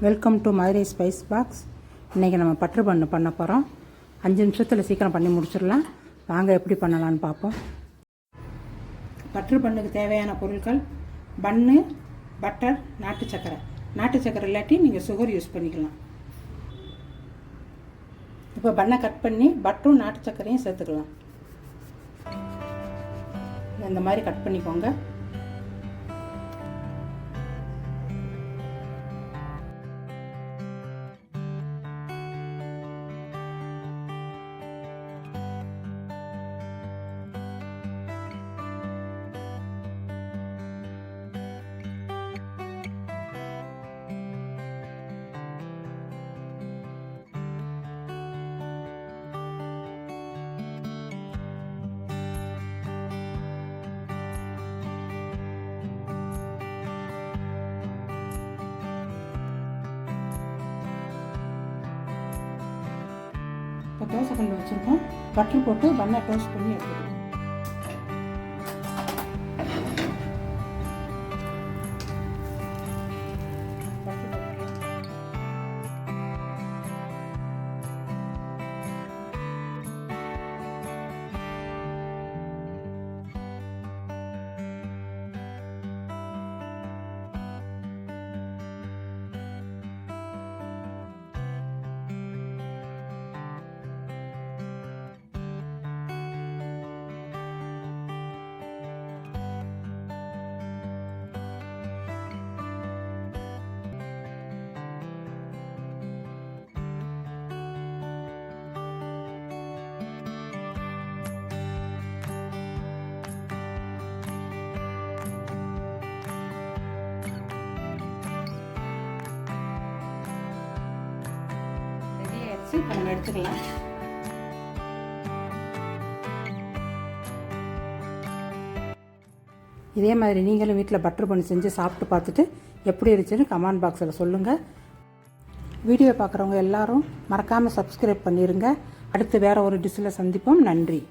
Welcome to Madurai spice box. இன்றைக்கி நம்ம butter பன்னு பண்ண போகிறோம். 5 நிமிஷத்தில் சீக்கிரம் பண்ணி முடிச்சிடலாம். வாங்க எப்படி பண்ணலான்னு பார்ப்போம். பட்டர் பண்ணுக்கு தேவையான பொருட்கள்: பன்னு, பட்டர், நாட்டு சக்கரை. நாட்டு சக்கரை இல்லாட்டி நீங்கள் சுகர் யூஸ் பண்ணிக்கலாம். இப்போ பண்ணை கட் பண்ணி பட்டரும் நாட்டு சக்கரையும் சேர்த்துக்கலாம். இந்த மாதிரி கட் பண்ணிக்கோங்க. இப்போ தோசை கல் வச்சுருக்கோம். பட்டர் போட்டு பண்ணை டோஸ்ட் பண்ணி எடுத்துக்கலாம். இப்போ நம்ம எடுத்துக்கலாம். இதே மாதிரி நீங்களும் வீட்டில் பட்டர் பண்ணி செஞ்சு சாப்பிட்டு பார்த்துட்டு எப்படி இருந்துச்சுன்னு கமெண்ட் பாக்ஸில் சொல்லுங்கள். வீடியோ பார்க்குறவங்க எல்லாரும் மறக்காமல் சப்ஸ்கிரைப் பண்ணிடுங்க. அடுத்து வேறு ஒரு டிஷ்ஷில் சந்திப்போம். நன்றி.